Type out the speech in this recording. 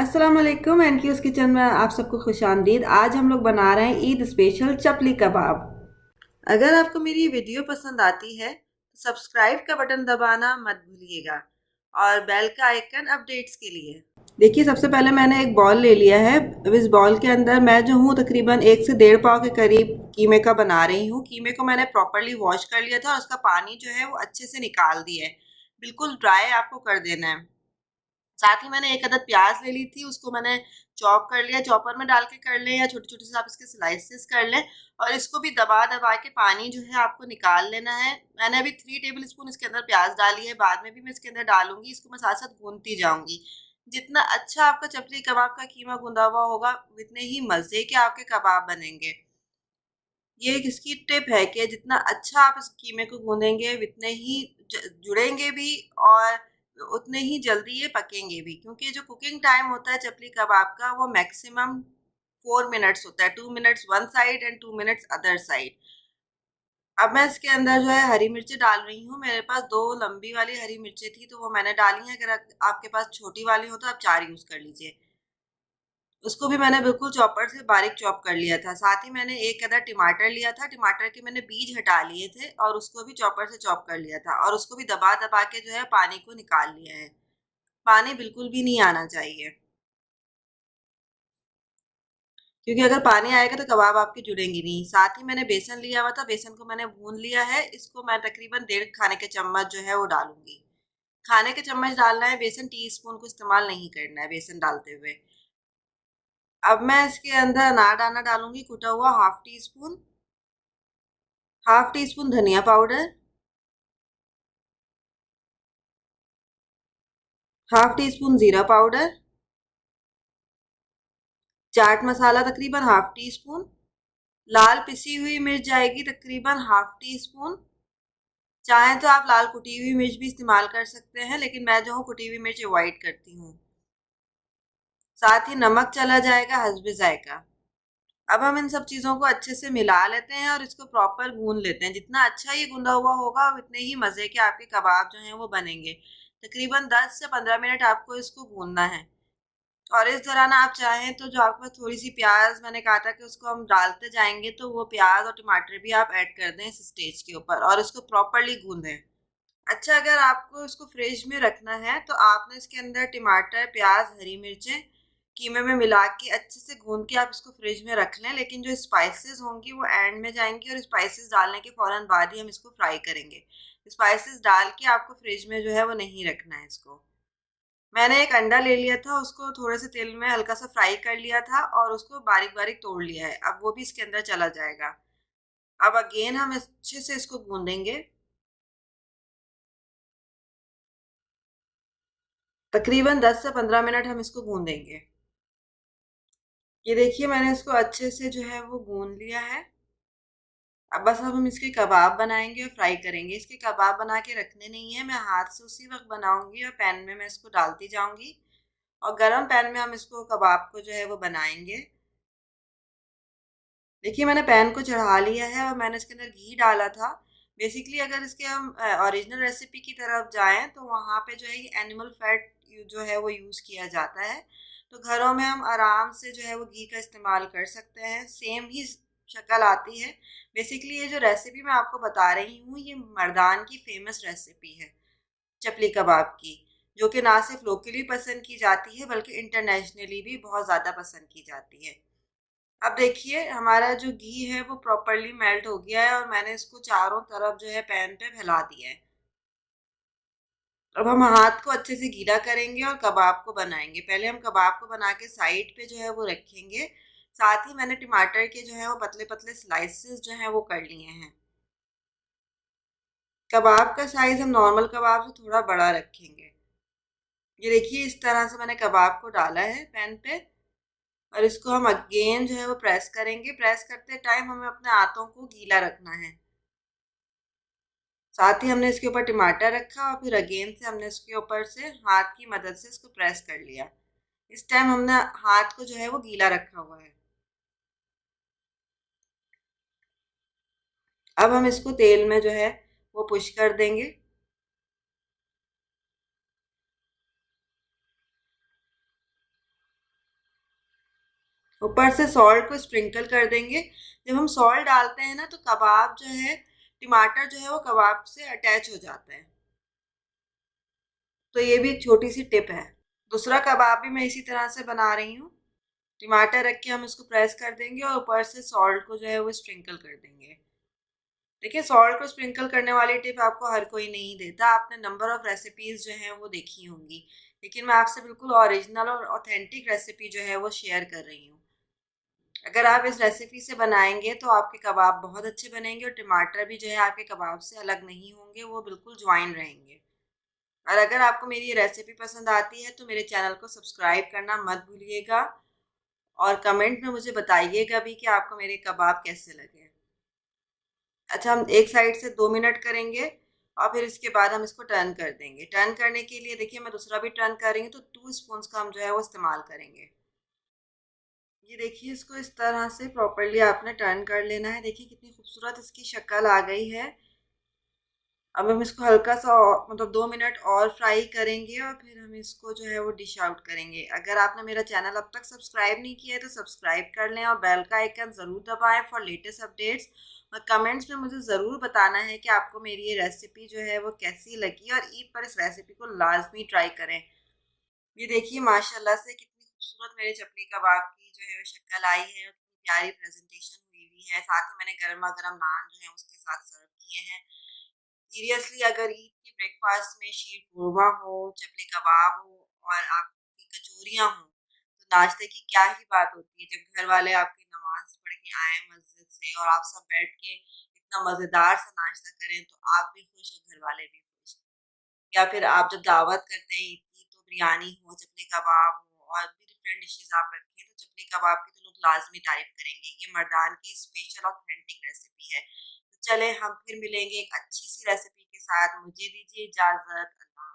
अस्सलाम वालेकुम एनक्यूज किचन में आप सबको खुशामदीद। आज हम लोग बना रहे हैं ईद स्पेशल चपली कबाब। अगर आपको मेरी वीडियो पसंद आती है तो सब्सक्राइब का बटन दबाना मत भूलिएगा और बेल का आइकन अपडेट्स के लिए। देखिए, सबसे पहले मैंने एक बॉल ले लिया है। अब इस बॉल के अंदर मैं जो हूँ तकरीबन 1 से 1.5 पाव के करीब कीमे का बना रही हूँ। कीमे को मैंने प्रॉपरली वॉश कर लिया था और उसका पानी जो है वो अच्छे से निकाल दिया है। बिल्कुल ड्राई आपको कर देना है। साथ ही मैंने एक अदद प्याज ले ली थी, उसको मैंने चॉप कर लिया। चॉपर में डाल के कर लें या छोटे छोटे से आप इसके स्लाइसेस कर लें और इसको भी दबा दबा के पानी जो है आपको निकाल लेना है। मैंने अभी 3 टेबल स्पून इसके अंदर प्याज डाली है, बाद में भी मैं इसके अंदर डालूंगी। इसको मैं साथ साथ भूनती जाऊंगी। जितना अच्छा आपका चपली कबाब का कीमा गूंदा हुआ होगा उतने ही मज़े के आपके कबाब बनेंगे। ये एक इसकी टिप है कि जितना अच्छा आप इस कीमे को गूंदेंगे उतने ही जुड़ेंगे भी और उतने ही जल्दी ये पकेंगे भी, क्योंकि जो कुकिंग टाइम होता है चपली कबाब का वो मैक्सिमम 4 मिनट्स होता है। 2 minutes one side and 2 minutes other side. अब मैं इसके अंदर जो है हरी मिर्ची डाल रही हूँ। मेरे पास 2 लंबी वाली हरी मिर्ची थी तो वो मैंने डाली है। अगर आपके पास छोटी वाली हो तो आप 4 यूज़ कर लीजिए। उसको भी मैंने बिल्कुल चॉपर से बारीक चॉप कर लिया था। साथ ही मैंने एक अदर टमाटर लिया था। टमाटर के मैंने बीज हटा लिए थे और उसको भी चॉपर से चॉप कर लिया था और उसको भी दबा दबा के जो है पानी को निकाल लिया है। पानी बिल्कुल भी नहीं आना चाहिए, क्योंकि अगर पानी आएगा तो कबाब आपके जुड़ेंगे नहीं। साथ ही मैंने बेसन लिया हुआ था, बेसन को मैंने भून लिया है। इसको मैं तकरीबन 1.5 खाने के चम्मच जो है वो डालूंगी। खाने के चम्मच डालना है, बेसन टीस्पून को इस्तेमाल नहीं करना है बेसन डालते हुए। अब मैं इसके अंदर अनारदाना डालूंगी, कुटा हुआ ½ टी स्पून। ½ टी स्पून धनिया पाउडर, ½ टी स्पून जीरा पाउडर, चाट मसाला तकरीबन ½ टी स्पून, लाल पिसी हुई मिर्च जाएगी तकरीबन ½ टी स्पून। चाहें तो आप लाल कुटी हुई मिर्च भी इस्तेमाल कर सकते हैं, लेकिन मैं जो हूँ कुटी हुई मिर्च अवॉइड करती हूँ। साथ ही नमक चला जाएगा हस्बे जायका। अब हम इन सब चीज़ों को अच्छे से मिला लेते हैं और इसको प्रॉपर भून लेते हैं। जितना अच्छा ये गूंदा हुआ होगा उतने ही मज़े के आपके कबाब जो हैं वो बनेंगे। तकरीबन 10 से 15 मिनट आपको इसको भूनना है। और इस दौरान आप चाहें तो जो आपके पास थोड़ी सी प्याज मैंने कहा था कि उसको हम डालते जाएंगे, तो वो प्याज और टमाटर भी आप ऐड कर दें इस स्टेज के ऊपर और इसको प्रॉपरली गूंदें। अच्छा, अगर आपको इसको फ्रिज में रखना है तो आपने इसके अंदर टमाटर, प्याज, हरी मिर्चें कीमे में मिला के अच्छे से गूंद के आप इसको फ्रिज में रख लें। लेकिन जो स्पाइसेस होंगी वो एंड में जाएंगी और स्पाइसेस डालने के फ़ौरन बाद ही हम इसको फ्राई करेंगे। स्पाइसेस डाल के आपको फ्रिज में जो है वो नहीं रखना है इसको। मैंने एक अंडा ले लिया था, उसको थोड़े से तेल में हल्का सा फ्राई कर लिया था और उसको बारीक बारीक तोड़ लिया है। अब वो भी इसके अंदर चला जाएगा। अब अगेन हम अच्छे से इसको गूंदेंगे। तकरीबन 10 से 15 मिनट हम इसको गूंदेंगे। ये देखिए, मैंने इसको अच्छे से जो है वो गूंद लिया है। अब हम इसके कबाब बनाएंगे और फ्राई करेंगे। इसके कबाब बना के रखने नहीं है, मैं हाथ से उसी वक्त बनाऊंगी और पैन में मैं इसको डालती जाऊंगी और गरम पैन में हम इसको कबाब को जो है वो बनाएंगे। देखिए, मैंने पैन को चढ़ा लिया है और मैंने इसके अंदर घी डाला था। बेसिकली अगर इसके हम ओरिजिनल रेसिपी की तरफ जाएं तो वहाँ पे जो है ये एनिमल फैट जो है वो यूज़ किया जाता है। तो घरों में हम आराम से जो है वो घी का इस्तेमाल कर सकते हैं, सेम ही शक्ल आती है। बेसिकली ये जो रेसिपी मैं आपको बता रही हूँ ये मर्दान की फेमस रेसिपी है चपली कबाब की, जो कि ना सिर्फ लोकली पसंद की जाती है बल्कि इंटरनेशनली भी बहुत ज़्यादा पसंद की जाती है। अब देखिए, हमारा जो घी है वो प्रॉपरली मेल्ट हो गया है और मैंने इसको चारों तरफ जो है पैन पे फैला दिया है। अब हम हाथ को अच्छे से गीला करेंगे और कबाब को बनाएंगे। पहले हम कबाब को बना के साइड पे जो है वो रखेंगे। साथ ही मैंने टमाटर के जो है वो पतले पतले स्लाइसेस जो हैं वो कर लिए हैं। कबाब का साइज़ हम नॉर्मल कबाब से थोड़ा बड़ा रखेंगे। ये देखिए, इस तरह से मैंने कबाब को डाला है पैन पे और इसको हम अगेन जो है वो प्रेस करेंगे। प्रेस करते टाइम हमें अपने हाथों को गीला रखना है। साथ ही हमने इसके ऊपर टमाटर रखा और फिर अगेन से हमने इसके ऊपर से हाथ की मदद से इसको प्रेस कर लिया। इस टाइम हमने हाथ को जो है वो गीला रखा हुआ है। अब हम इसको तेल में जो है वो पुश कर देंगे। ऊपर से सॉल्ट को स्प्रिंकल कर देंगे। जब हम सॉल्ट डालते हैं ना तो कबाब जो है, टमाटर जो है वो कबाब से अटैच हो जाता है। तो ये भी एक छोटी सी टिप है। दूसरा कबाब भी मैं इसी तरह से बना रही हूँ। टमाटर रख के हम इसको प्रेस कर देंगे और ऊपर से सॉल्ट को जो है वो स्प्रिंकल कर देंगे। देखिए, सॉल्ट को स्प्रिंकल करने वाली टिप आपको हर कोई नहीं देता। आपने नंबर ऑफ रेसिपीज जो हैं वो देखी होंगी, लेकिन मैं आपसे बिल्कुल ओरिजिनल और ऑथेंटिक रेसिपी जो है वो शेयर कर रही हूँ। अगर आप इस रेसिपी से बनाएंगे तो आपके कबाब बहुत अच्छे बनेंगे और टमाटर भी जो है आपके कबाब से अलग नहीं होंगे, वो बिल्कुल ज्वाइन रहेंगे। और अगर आपको मेरी ये रेसिपी पसंद आती है तो मेरे चैनल को सब्सक्राइब करना मत भूलिएगा और कमेंट में मुझे बताइएगा भी कि आपको मेरे कबाब कैसे लगे। अच्छा, हम एक साइड से 2 मिनट करेंगे और फिर इसके बाद हम इसको टर्न कर देंगे। टर्न करने के लिए देखिए मैं दूसरा भी टर्न कर रही हूँ, तो 2 स्पून का हम जो है वो इस्तेमाल करेंगे। ये देखिए, इसको इस तरह से प्रॉपरली आपने टर्न कर लेना है। देखिए कितनी खूबसूरत इसकी शक्ल आ गई है। अब हम इसको हल्का सा मतलब 2 मिनट और फ्राई करेंगे और फिर हम इसको जो है वो डिश आउट करेंगे। अगर आपने मेरा चैनल अब तक सब्सक्राइब नहीं किया है तो सब्सक्राइब कर लें और बेल का आइकन ज़रूर दबाएं फॉर लेटेस्ट अपडेट्स। और कमेंट्स में मुझे ज़रूर बताना है कि आपको मेरी ये रेसिपी जो है वो कैसी लगी और ईद पर इस रेसिपी को लाजमी ट्राई करें। ये देखिए माशाल्लाह से कितनी खूबसूरत मेरे चपली कबाब की जो है शक्ल आई है और कितनी प्यारी प्रेजेंटेशन हुई हुई है। साथ ही मैंने गर्मा गर्म नान जो है उसके साथ सर्व किए हैं। सीरियसली, अगर ईद की ब्रेकफास्ट में शीर खुरमा हो, चपली कबाब हो और आपकी कचौरियाँ हों, तो नाश्ते की क्या ही बात होती है। जब घर वाले आपकी नमाज पढ़ के आए मस्जिद से और आप सब बैठ के इतना मज़ेदार सा नाश्ता करें, तो आप भी खुश और घर वाले भी खुश। या फिर आप जब दावत करते हैं ईद की, तो बिरयानी हो, चपली कबाब हो और भी डिफरेंट डिशेज़ आप रखें, तो चपली कबाब की तो लोग लाज़मी तारीफ़ करेंगे। ये मर्दान की स्पेशल ऑथेंटिक रेसिपी है। तो चलें हम फिर मिलेंगे एक अच्छी-सी रेसिपी के साथ। मुझे दीजिए इजाज़त। अल्लाह।